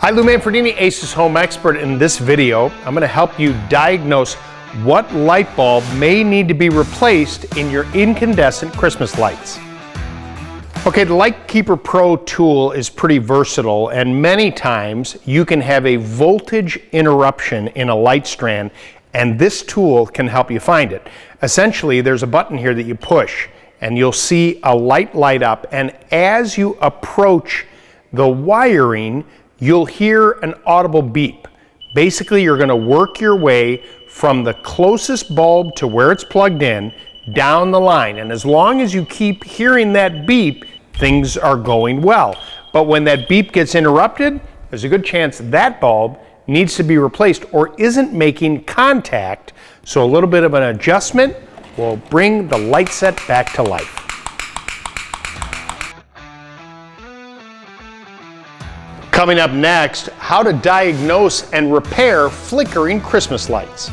Hi, Lou Manfredini, Aces Home Expert. In this video, I'm going to help you diagnose what light bulb may need to be replaced in your incandescent Christmas lights. Okay, the Light Keeper Pro tool is pretty versatile, and many times you can have a voltage interruption in a light strand, and this tool can help you find it. Essentially, there's a button here that you push, and you'll see a light light up, and as you approach the wiring, you'll hear an audible beep. Basically, you're going to work your way from the closest bulb to where it's plugged in down the line, and as long as you keep hearing that beep, things are going well. But when that beep gets interrupted, there's a good chance that bulb needs to be replaced or isn't making contact, so a little bit of an adjustment will bring the light set back to life. Coming up next, how to diagnose and repair flickering Christmas lights.